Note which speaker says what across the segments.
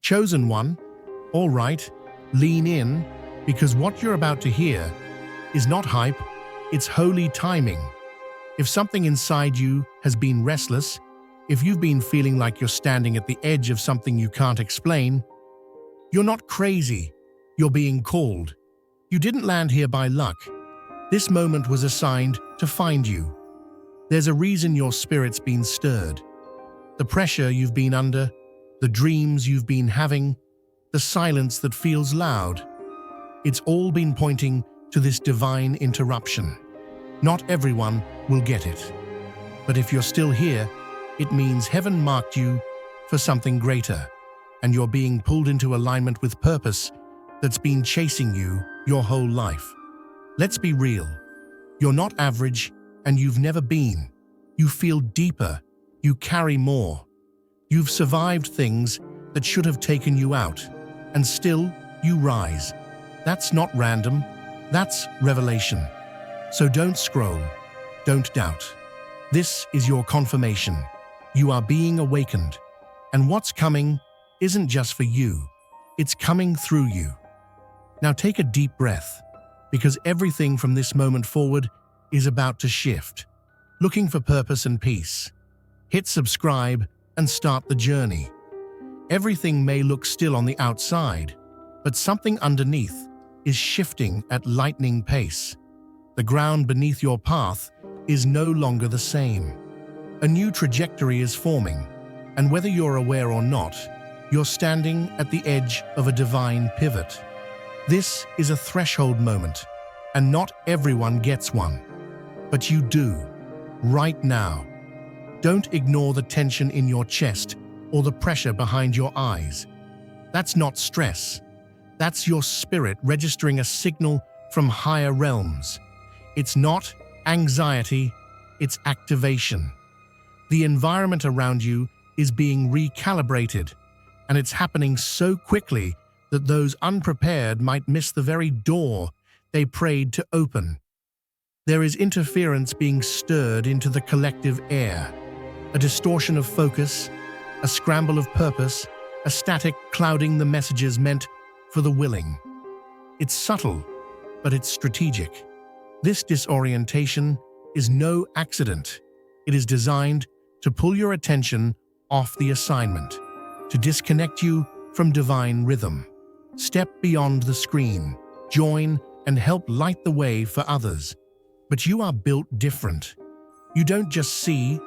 Speaker 1: Chosen one, all right, lean in, because what you're about to hear is not hype, it's holy timing. If something inside you has been restless, if you've been feeling like you're standing at the edge of something you can't explain, you're not crazy, you're being called. You didn't land here by luck. This moment was assigned to find you. There's a reason your spirit's been stirred. The pressure you've been under, the dreams you've been having, the silence that feels loud. It's all been pointing to this divine interruption. Not everyone will get it. But if you're still here, it means heaven marked you for something greater, and you're being pulled into alignment with purpose that's been chasing you your whole life. Let's be real. You're not average, and you've never been. You feel deeper. You carry more. You've survived things that should have taken you out, and still you rise. That's not random. That's revelation. So don't scroll. Don't doubt. This is your confirmation. You are being awakened. And what's coming isn't just for you. It's coming through you. Now take a deep breath, because everything from this moment forward is about to shift. Looking for purpose and peace? Hit subscribe and start the journey. Everything may look still on the outside, but something underneath is shifting at lightning pace. The ground beneath your path is no longer the same. A new trajectory is forming, and whether you're aware or not, you're standing at the edge of a divine pivot. This is a threshold moment, and not everyone gets one. But you do, right now. Don't ignore the tension in your chest or the pressure behind your eyes. That's not stress. That's your spirit registering a signal from higher realms. It's not anxiety, it's activation. The environment around you is being recalibrated, and it's happening so quickly that those unprepared might miss the very door they prayed to open. There is interference being stirred into the collective air, a distortion of focus, a scramble of purpose, a static clouding the messages meant for the willing. It's subtle, but it's strategic. This disorientation is no accident. It is designed to pull your attention off the assignment, to disconnect you from divine rhythm. Step beyond the screen, join and help light the way for others. But you are built different. You don't just see,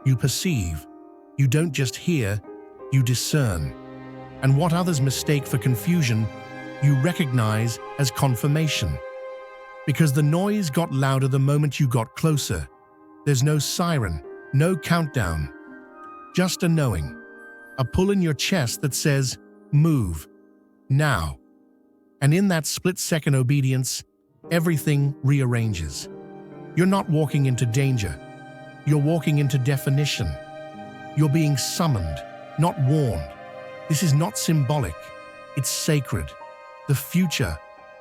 Speaker 1: you perceive. You don't just hear, you discern. And what others mistake for confusion, you recognize as confirmation. Because the noise got louder the moment you got closer. There's no siren, no countdown. Just a knowing. A pull in your chest that says, move. Now. And in that split-second obedience, everything rearranges. You're not walking into danger. You're walking into definition. You're being summoned, not warned. This is not symbolic. It's sacred. The future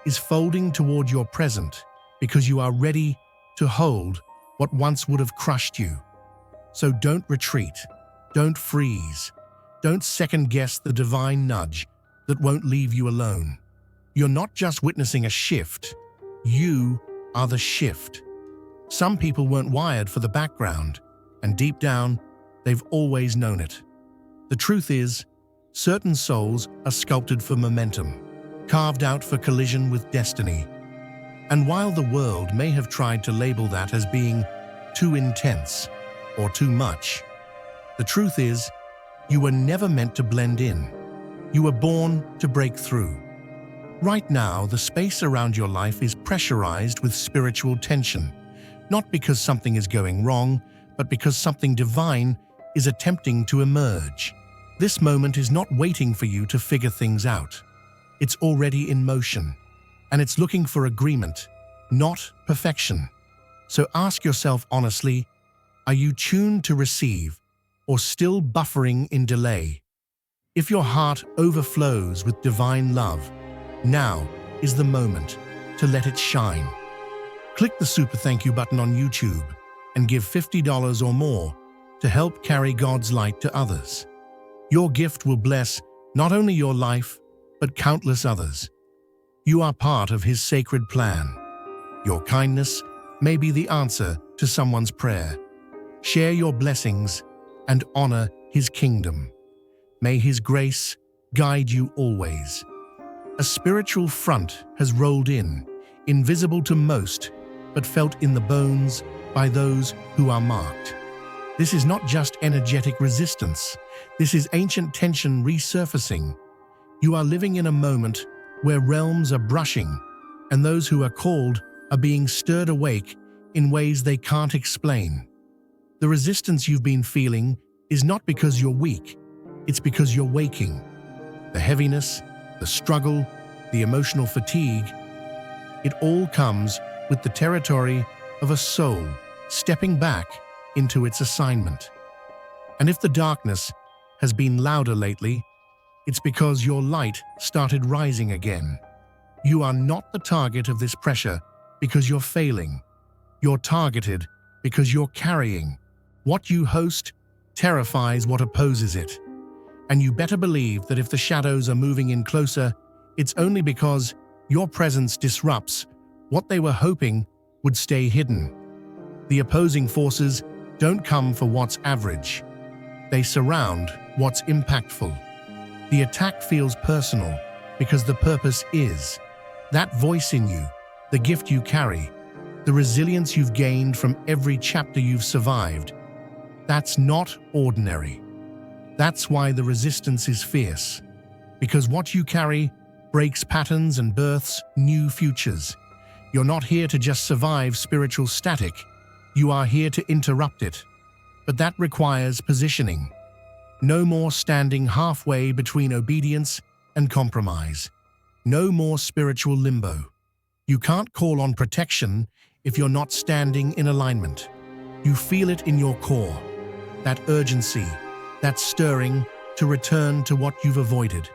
Speaker 1: is folding toward your present because you are ready to hold what once would have crushed you. So don't retreat. Don't freeze. Don't second-guess the divine nudge that won't leave you alone. You're not just witnessing a shift. You are the shift. Some people weren't wired for the background, and deep down, they've always known it. The truth is, certain souls are sculpted for momentum, carved out for collision with destiny. And while the world may have tried to label that as being too intense or too much, the truth is, you were never meant to blend in. You were born to break through. Right now, the space around your life is pressurized with spiritual tension, not because something is going wrong, but because something divine is attempting to emerge. This moment is not waiting for you to figure things out. It's already in motion, and it's looking for agreement, not perfection. So ask yourself honestly, are you tuned to receive or still buffering in delay? If your heart overflows with divine love, now is the moment to let it shine. Click the super thank you button on YouTube and give $50 or more to help carry God's light to others. Your gift will bless not only your life, but countless others. You are part of His sacred plan. Your kindness may be the answer to someone's prayer. Share your blessings and honor His kingdom. May His grace guide you always. A spiritual front has rolled in, invisible to most, but felt in the bones by those who are marked. This is not just energetic resistance. This is ancient tension resurfacing. You are living in a moment where realms are brushing, and those who are called are being stirred awake in ways they can't explain. The resistance you've been feeling is not because you're weak, it's because you're waking. The heaviness, the struggle, the emotional fatigue, it all comes with the territory of a soul stepping back into its assignment. And if the darkness has been louder lately, it's because your light started rising again. You are not the target of this pressure because you're failing. You're targeted because you're carrying. What you host terrifies what opposes it. And you better believe that if the shadows are moving in closer, it's only because your presence disrupts what they were hoping would stay hidden. The opposing forces don't come for what's average. They surround what's impactful. The attack feels personal because the purpose is. That voice in you, the gift you carry, the resilience you've gained from every chapter you've survived, that's not ordinary. That's why the resistance is fierce. Because what you carry breaks patterns and births new futures. You're not here to just survive spiritual static. You are here to interrupt it. But that requires positioning. No more standing halfway between obedience and compromise. No more spiritual limbo. You can't call on protection if you're not standing in alignment. You feel it in your core. That urgency, that stirring to return to what you've avoided.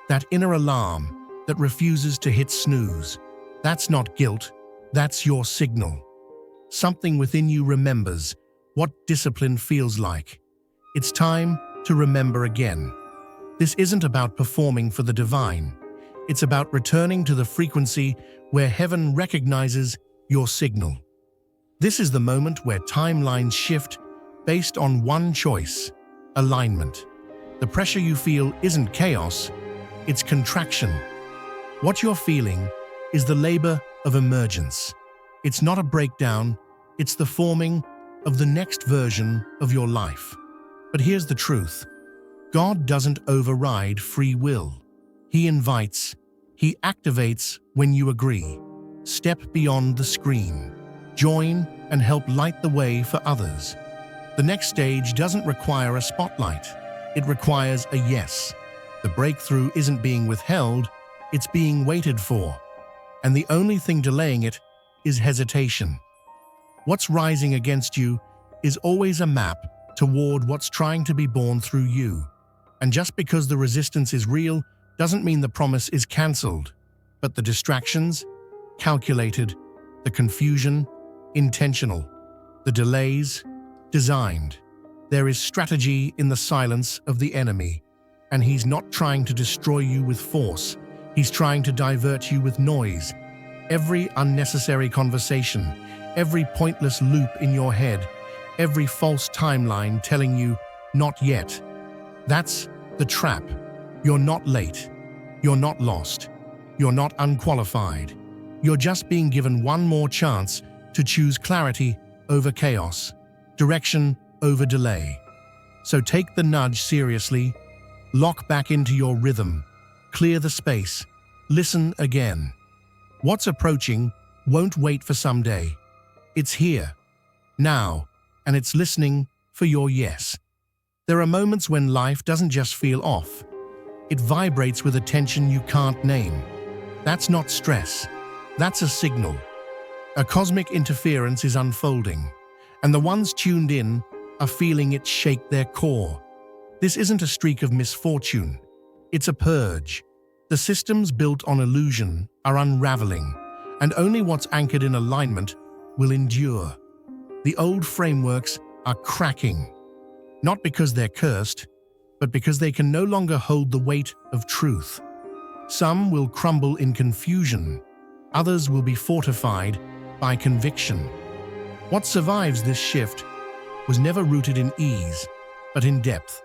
Speaker 1: That inner alarm that refuses to hit snooze. That's not guilt, that's your signal. Something within you remembers what discipline feels like. It's time to remember again. This isn't about performing for the divine. It's about returning to the frequency where heaven recognizes your signal. This is the moment where timelines shift based on one choice: alignment. The pressure you feel isn't chaos, it's contraction. What you're feeling is the labor of emergence. It's not a breakdown, it's the forming of the next version of your life. But here's the truth. God doesn't override free will. He invites, He activates when you agree. Step beyond the screen. Join and help light the way for others. The next stage doesn't require a spotlight. It requires a yes. The breakthrough isn't being withheld, it's being waited for. And the only thing delaying it is hesitation. What's rising against you is always a map toward what's trying to be born through you. And just because the resistance is real doesn't mean the promise is cancelled. But the distractions, calculated. The confusion, intentional. The delays, designed. There is strategy in the silence of the enemy. And he's not trying to destroy you with force. He's trying to divert you with noise. Every unnecessary conversation, every pointless loop in your head, every false timeline telling you, not yet. That's the trap. You're not late. You're not lost. You're not unqualified. You're just being given one more chance to choose clarity over chaos, direction over delay. So take the nudge seriously, lock back into your rhythm, clear the space, listen again. What's approaching won't wait for someday. It's here, now, and it's listening for your yes. There are moments when life doesn't just feel off. It vibrates with a tension you can't name. That's not stress. That's a signal. A cosmic interference is unfolding, and the ones tuned in are feeling it shake their core. This isn't a streak of misfortune. It's a purge. The systems built on illusion are unraveling, and only what's anchored in alignment will endure. The old frameworks are cracking, not because they're cursed, but because they can no longer hold the weight of truth. Some will crumble in confusion, others will be fortified by conviction. What survives this shift was never rooted in ease, but in depth.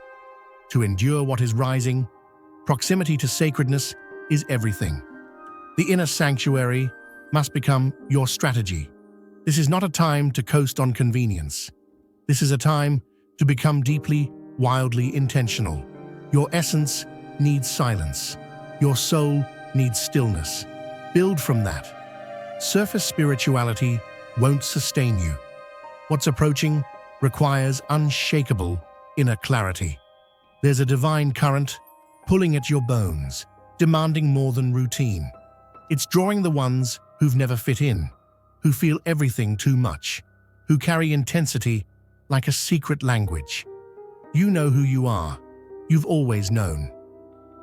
Speaker 1: To endure what is rising, proximity to sacredness is everything. The inner sanctuary must become your strategy. This is not a time to coast on convenience. This is a time to become deeply, wildly intentional. Your essence needs silence. Your soul needs stillness. Build from that. Surface spirituality won't sustain you. What's approaching requires unshakable inner clarity. There's a divine current pulling at your bones, demanding more than routine. It's drawing the ones who've never fit in, who feel everything too much, who carry intensity like a secret language. You know who you are. You've always known.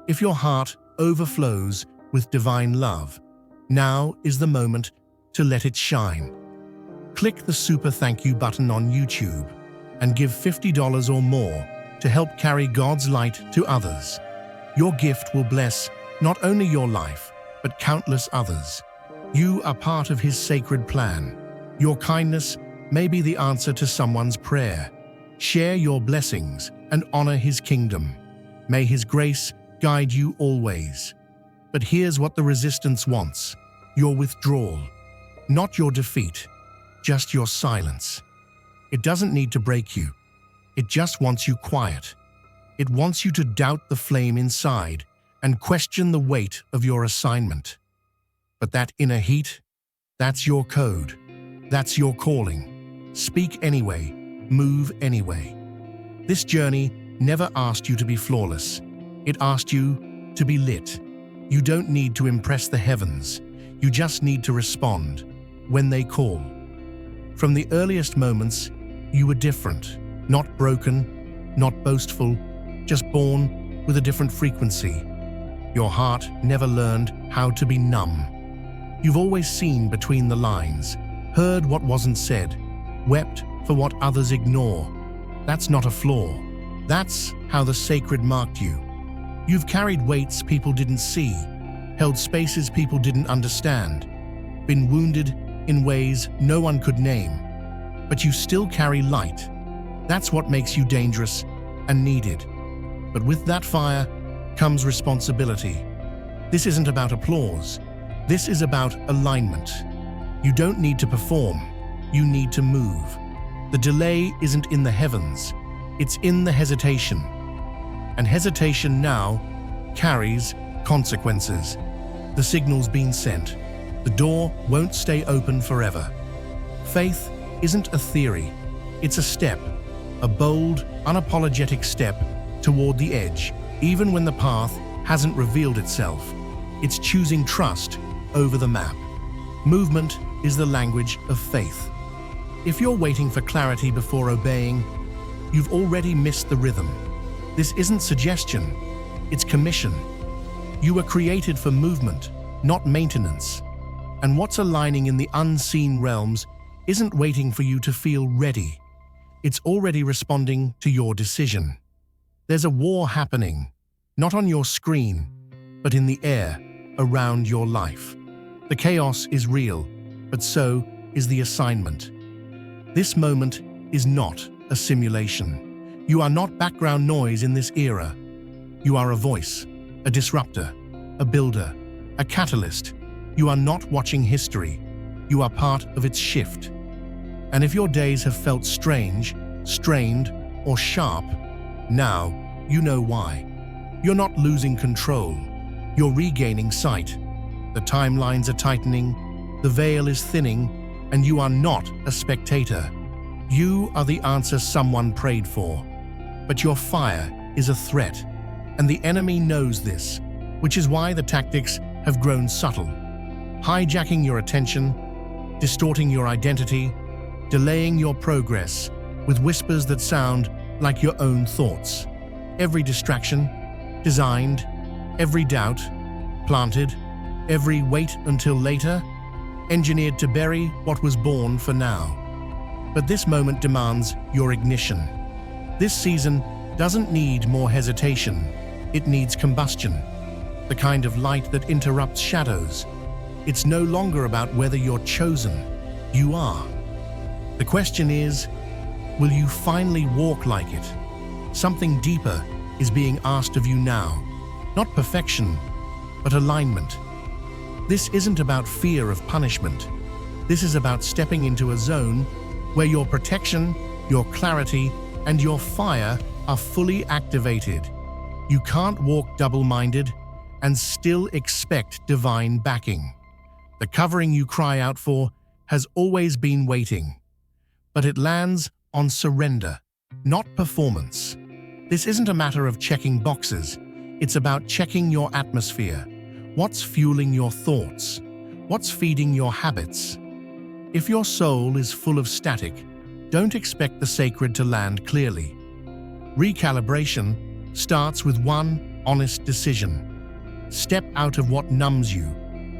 Speaker 1: If your heart overflows with divine love, now is the moment to let it shine. Click the super thank you button on YouTube and give $50 or more to help carry God's light to others. Your gift will bless not only your life, but countless others. You are part of His sacred plan. Your kindness may be the answer to someone's prayer. Share your blessings and honor His kingdom. May His grace guide you always. But here's what the resistance wants: your withdrawal, not your defeat, just your silence. It doesn't need to break you. It just wants you quiet. It wants you to doubt the flame inside and question the weight of your assignment. But that inner heat, that's your code. That's your calling. Speak anyway, move anyway. This journey never asked you to be flawless. It asked you to be lit. You don't need to impress the heavens. You just need to respond when they call. From the earliest moments, you were different, not broken, not boastful, just born with a different frequency. Your heart never learned how to be numb. You've always seen between the lines, heard what wasn't said, wept for what others ignore. That's not a flaw. That's how the sacred marked you. You've carried weights people didn't see, held spaces people didn't understand, been wounded in ways no one could name. But you still carry light. That's what makes you dangerous and needed. But with that fire comes responsibility. This isn't about applause. This is about alignment. You don't need to perform. You need to move. The delay isn't in the heavens. It's in the hesitation. And hesitation now carries consequences. The signal's been sent. The door won't stay open forever. Faith isn't a theory. It's a step, a bold, unapologetic step toward the edge, even when the path hasn't revealed itself. It's choosing trust over the map. Movement is the language of faith. If you're waiting for clarity before obeying, you've already missed the rhythm. This isn't suggestion, it's commission. You were created for movement, not maintenance. And what's aligning in the unseen realms isn't waiting for you to feel ready. It's already responding to your decision. There's a war happening, not on your screen, but in the air around your life. The chaos is real, but so is the assignment. This moment is not a simulation. You are not background noise in this era. You are a voice, a disruptor, a builder, a catalyst. You are not watching history. You are part of its shift. And if your days have felt strange, strained, or sharp, now you know why. You're not losing control. You're regaining sight. The timelines are tightening, the veil is thinning, and you are not a spectator. You are the answer someone prayed for. But your fire is a threat, and the enemy knows this, which is why the tactics have grown subtle. Hijacking your attention, distorting your identity, delaying your progress with whispers that sound like your own thoughts. Every distraction, designed, every doubt, planted, every wait until later, engineered to bury what was born for now. But this moment demands your ignition. This season doesn't need more hesitation. It needs combustion, the kind of light that interrupts shadows. It's no longer about whether you're chosen. You are. The question is, will you finally walk like it? Something deeper is being asked of you now. Not perfection, but alignment. This isn't about fear of punishment. This is about stepping into a zone where your protection, your clarity, and your fire are fully activated. You can't walk double-minded and still expect divine backing. The covering you cry out for has always been waiting, but it lands on surrender, not performance. This isn't a matter of checking boxes. It's about checking your atmosphere. What's fueling your thoughts? What's feeding your habits? If your soul is full of static, don't expect the sacred to land clearly. Recalibration starts with one honest decision. Step out of what numbs you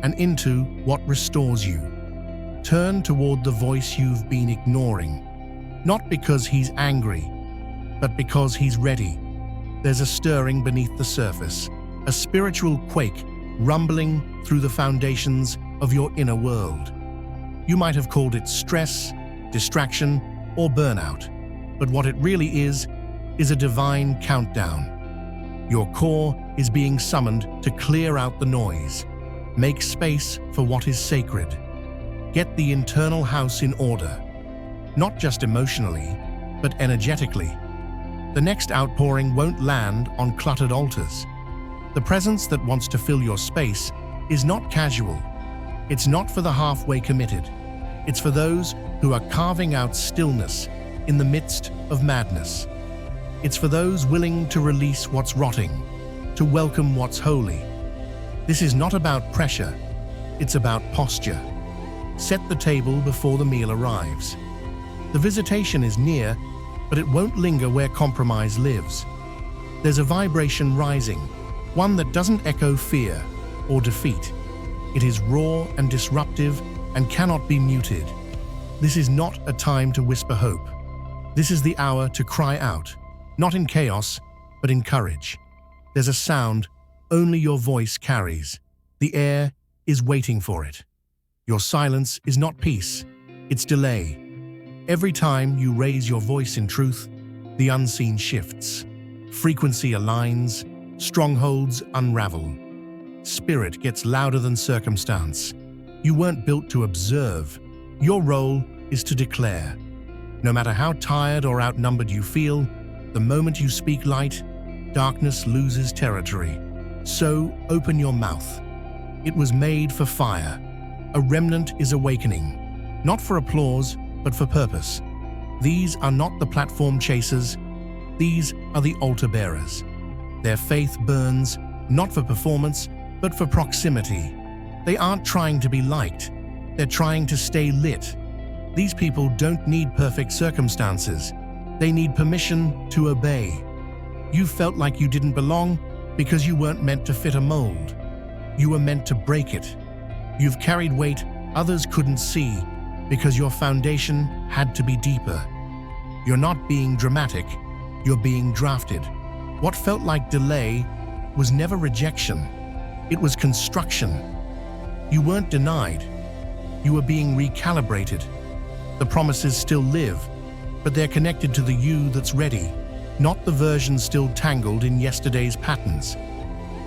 Speaker 1: and into what restores you. Turn toward the voice you've been ignoring, not because he's angry, but because he's ready. There's a stirring beneath the surface, a spiritual quake rumbling through the foundations of your inner world. You might have called it stress, distraction, or burnout, but what it really is a divine countdown. Your core is being summoned to clear out the noise. Make space for what is sacred. Get the internal house in order, not just emotionally, but energetically. The next outpouring won't land on cluttered altars. The presence that wants to fill your space is not casual. It's not for the halfway committed. It's for those who are carving out stillness in the midst of madness. It's for those willing to release what's rotting, to welcome what's holy. This is not about pressure, it's about posture. Set the table before the meal arrives. The visitation is near, but it won't linger where compromise lives. There's a vibration rising, one that doesn't echo fear or defeat. It is raw and disruptive and cannot be muted. This is not a time to whisper hope. This is the hour to cry out, not in chaos, but in courage. There's a sound only your voice carries. The air is waiting for it. Your silence is not peace, it's delay. Every time you raise your voice in truth, the unseen shifts. Frequency aligns, strongholds unravel. Spirit gets louder than circumstance. You weren't built to observe. Your role is to declare. No matter how tired or outnumbered you feel, the moment you speak light, darkness loses territory. So open your mouth. It was made for fire. A remnant is awakening, not for applause, but for purpose. These are not the platform chasers. These are the altar bearers. Their faith burns, not for performance, but for proximity. They aren't trying to be liked. They're trying to stay lit. These people don't need perfect circumstances. They need permission to obey. You felt like you didn't belong because you weren't meant to fit a mold. You were meant to break it. You've carried weight others couldn't see because your foundation had to be deeper. You're not being dramatic, you're being drafted. What felt like delay was never rejection. It was construction. You weren't denied. You were being recalibrated. The promises still live, but they're connected to the you that's ready, not the version still tangled in yesterday's patterns.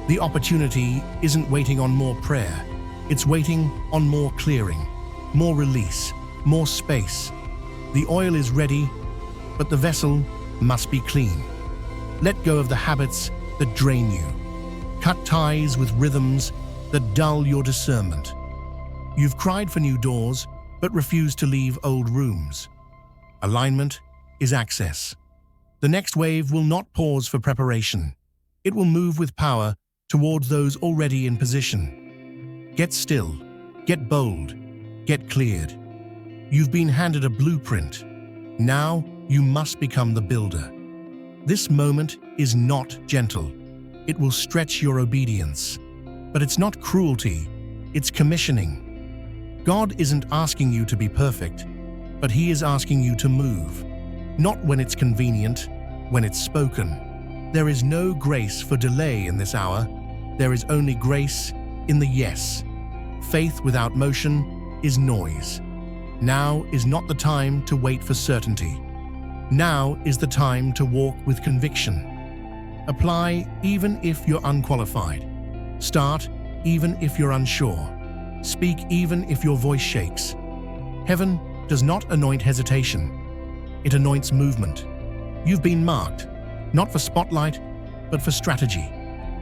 Speaker 1: The opportunity isn't waiting on more prayer. It's waiting on more clearing, more release, more space. The oil is ready, but the vessel must be clean. Let go of the habits that drain you. Cut ties with rhythms that dull your discernment. You've cried for new doors, but refused to leave old rooms. Alignment is access. The next wave will not pause for preparation. It will move with power towards those already in position. Get still, get bold, get cleared. You've been handed a blueprint. Now you must become the builder. This moment is not gentle. It will stretch your obedience. But it's not cruelty, it's commissioning. God isn't asking you to be perfect, but He is asking you to move. Not when it's convenient, when it's spoken. There is no grace for delay in this hour. There is only grace in the yes. Faith without motion is noise. Now is not the time to wait for certainty. Now is the time to walk with conviction. Apply even if you're unqualified. Start even if you're unsure. Speak even if your voice shakes. Heaven does not anoint hesitation. It anoints movement. You've been marked, not for spotlight, but for strategy.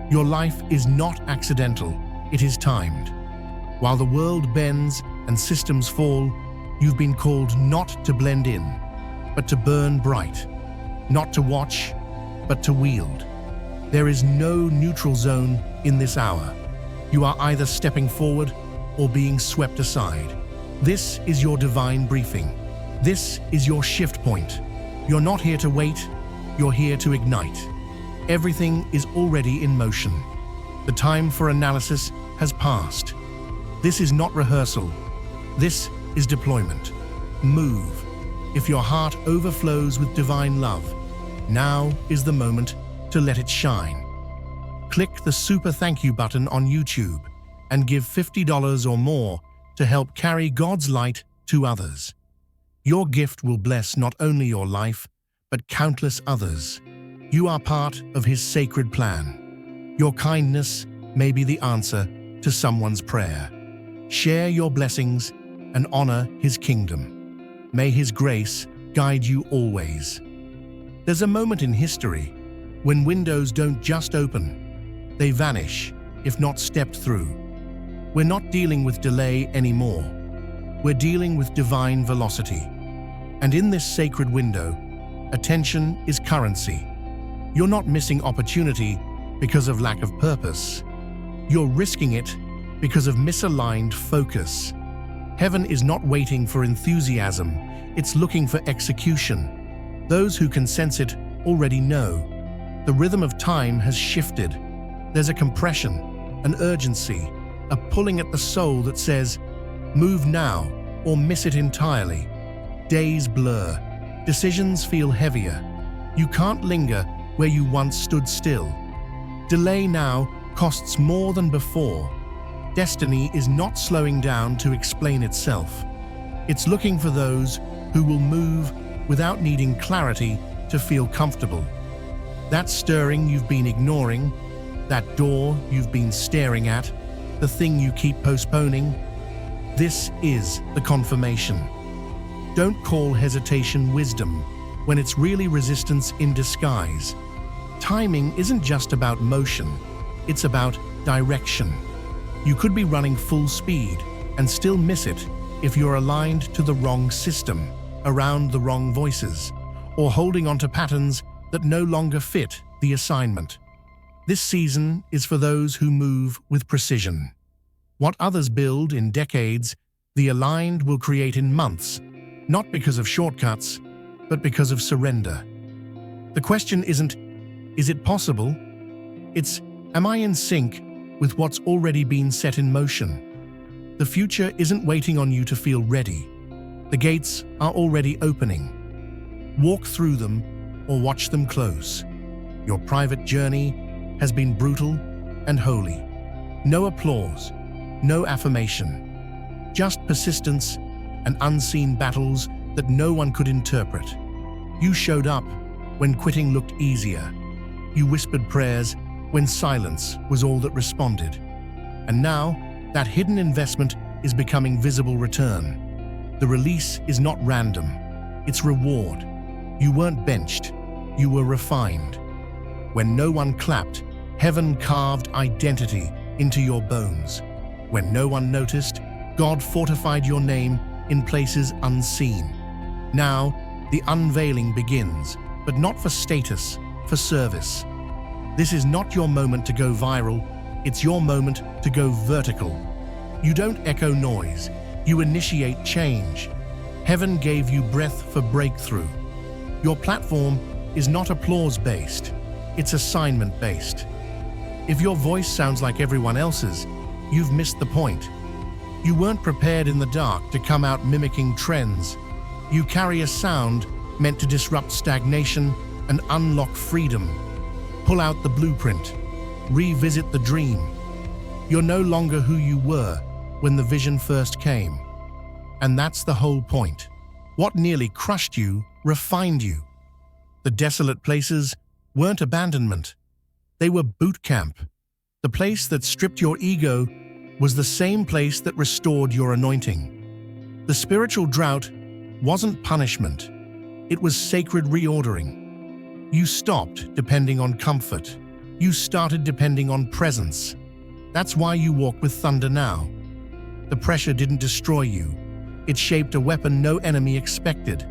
Speaker 1: Your life is not accidental, it is timed. While the world bends and systems fall, you've been called not to blend in, but to burn bright. Not to watch, but to wield. There is no neutral zone in this hour. You are either stepping forward or being swept aside. This is your divine briefing. This is your shift point. You're not here to wait, you're here to ignite. Everything is already in motion. The time for analysis has passed. This is not rehearsal. This is deployment. Move. If your heart overflows with divine love, now is the moment to let it shine. Click the super thank you button on YouTube and give $50 or more to help carry God's light to others. Your gift will bless not only your life, but countless others. You are part of His sacred plan. Your kindness may be the answer to someone's prayer. Share your blessings and honor His kingdom. May His grace guide you always. There's a moment in history when windows don't just open, they vanish, if not stepped through. We're not dealing with delay anymore. We're dealing with divine velocity. And in this sacred window, attention is currency. You're not missing opportunity because of lack of purpose. You're risking it because of misaligned focus. Heaven is not waiting for enthusiasm, it's looking for execution. Those who can sense it already know. The rhythm of time has shifted. There's a compression, an urgency, a pulling at the soul that says, move now or miss it entirely. Days blur, decisions feel heavier. You can't linger where you once stood still. Delay now costs more than before. Destiny is not slowing down to explain itself. It's looking for those who will move without needing clarity to feel comfortable. That stirring you've been ignoring, that door you've been staring at, the thing you keep postponing, this is the confirmation. Don't call hesitation wisdom when it's really resistance in disguise. Timing isn't just about motion, it's about direction. You could be running full speed and still miss it if you're aligned to the wrong system, around the wrong voices, or holding onto patterns that no longer fit the assignment. This season is for those who move with precision. What others build in decades, the aligned will create in months, not because of shortcuts, but because of surrender. The question isn't, is it possible? It's, am I in sync with what's already been set in motion? The future isn't waiting on you to feel ready. The gates are already opening. Walk through them or watch them close. Your private journey has been brutal and holy. No applause, no affirmation, just persistence and unseen battles that no one could interpret. You showed up when quitting looked easier. You whispered prayers when silence was all that responded. And now, that hidden investment is becoming visible return. The release is not random, it's reward. You weren't benched, you were refined. When no one clapped, heaven carved identity into your bones. When no one noticed, God fortified your name in places unseen. Now, the unveiling begins, but not for status, for service. This is not your moment to go viral, it's your moment to go vertical. You don't echo noise, you initiate change. Heaven gave you breath for breakthrough. Your platform is not applause-based, it's assignment-based. If your voice sounds like everyone else's, you've missed the point. You weren't prepared in the dark to come out mimicking trends. You carry a sound meant to disrupt stagnation and unlock freedom. Pull out the blueprint. Revisit the dream. You're no longer who you were when the vision first came. And that's the whole point. What nearly crushed you refined you. The desolate places weren't abandonment. They were boot camp. The place that stripped your ego was the same place that restored your anointing. The spiritual drought wasn't punishment. It was sacred reordering. You stopped depending on comfort. You started depending on presence. That's why you walk with thunder now. The pressure didn't destroy you. It shaped a weapon no enemy expected.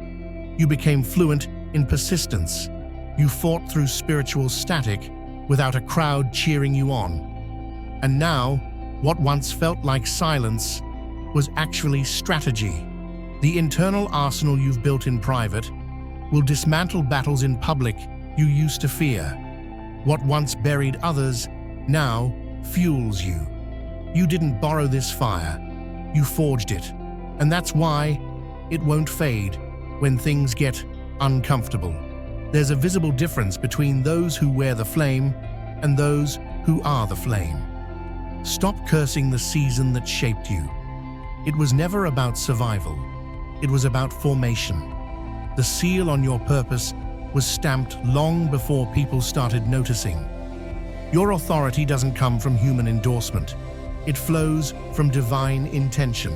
Speaker 1: You became fluent in persistence. You fought through spiritual static without a crowd cheering you on. And now, what once felt like silence was actually strategy. The internal arsenal you've built in private will dismantle battles in public you used to fear. What once buried others now fuels you. You didn't borrow this fire. You forged it. And that's why it won't fade when things get uncomfortable. There's a visible difference between those who wear the flame and those who are the flame. Stop cursing the season that shaped you. It was never about survival. It was about formation. The seal on your purpose was stamped long before people started noticing. Your authority doesn't come from human endorsement. It flows from divine intention.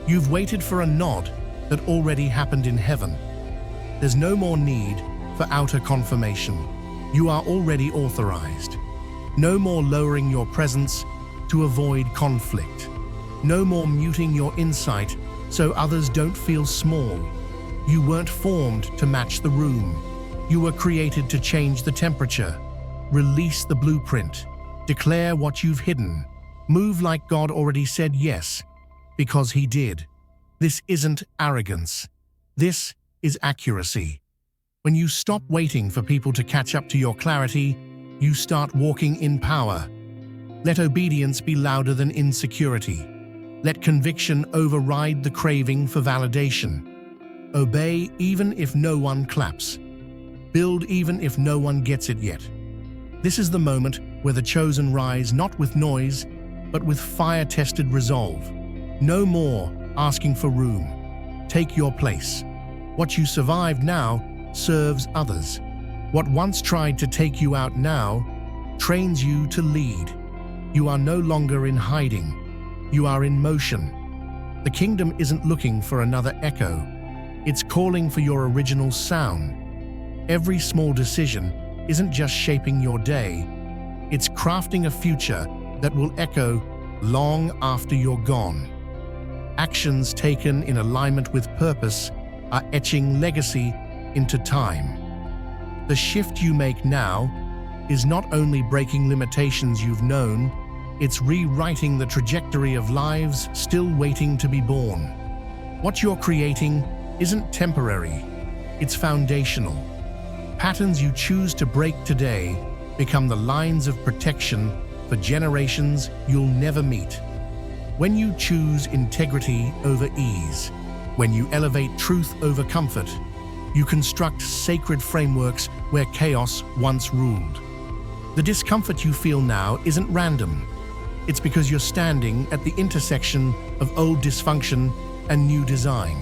Speaker 1: You've waited for a nod that already happened in heaven. There's no more need for outer confirmation. You are already authorized. No more lowering your presence to avoid conflict. No more muting your insight so others don't feel small. You weren't formed to match the room. You were created to change the temperature. Release the blueprint. Declare what you've hidden. Move like God already said yes, because He did. This isn't arrogance. This is accuracy. When you stop waiting for people to catch up to your clarity, you start walking in power. Let obedience be louder than insecurity. Let conviction override the craving for validation. Obey even if no one claps. Build even if no one gets it yet. This is the moment where the chosen rise not with noise, but with fire-tested resolve. No more asking for room. Take your place. What you survived now serves others. What once tried to take you out now trains you to lead. You are no longer in hiding. You are in motion. The kingdom isn't looking for another echo. It's calling for your original sound. Every small decision isn't just shaping your day. It's crafting a future that will echo long after you're gone. Actions taken in alignment with purpose are etching legacy into time. The shift you make now is not only breaking limitations you've known, it's rewriting the trajectory of lives still waiting to be born. What you're creating isn't temporary, it's foundational. Patterns you choose to break today become the lines of protection for generations you'll never meet. When you choose integrity over ease, when you elevate truth over comfort, you construct sacred frameworks where chaos once ruled. The discomfort you feel now isn't random. It's because you're standing at the intersection of old dysfunction and new design.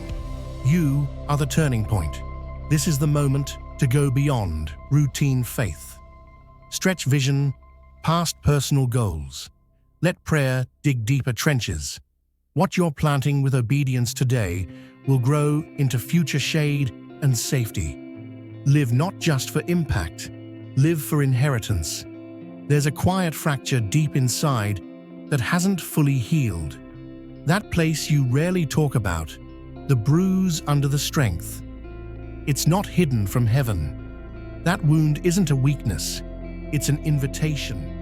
Speaker 1: You are the turning point. This is the moment to go beyond routine faith. Stretch vision past personal goals. Let prayer dig deeper trenches. What you're planting with obedience today will grow into future shade and safety. Live not just for impact, live for inheritance. There's a quiet fracture deep inside that hasn't fully healed. That place you rarely talk about, the bruise under the strength. It's not hidden from heaven. That wound isn't a weakness, it's an invitation.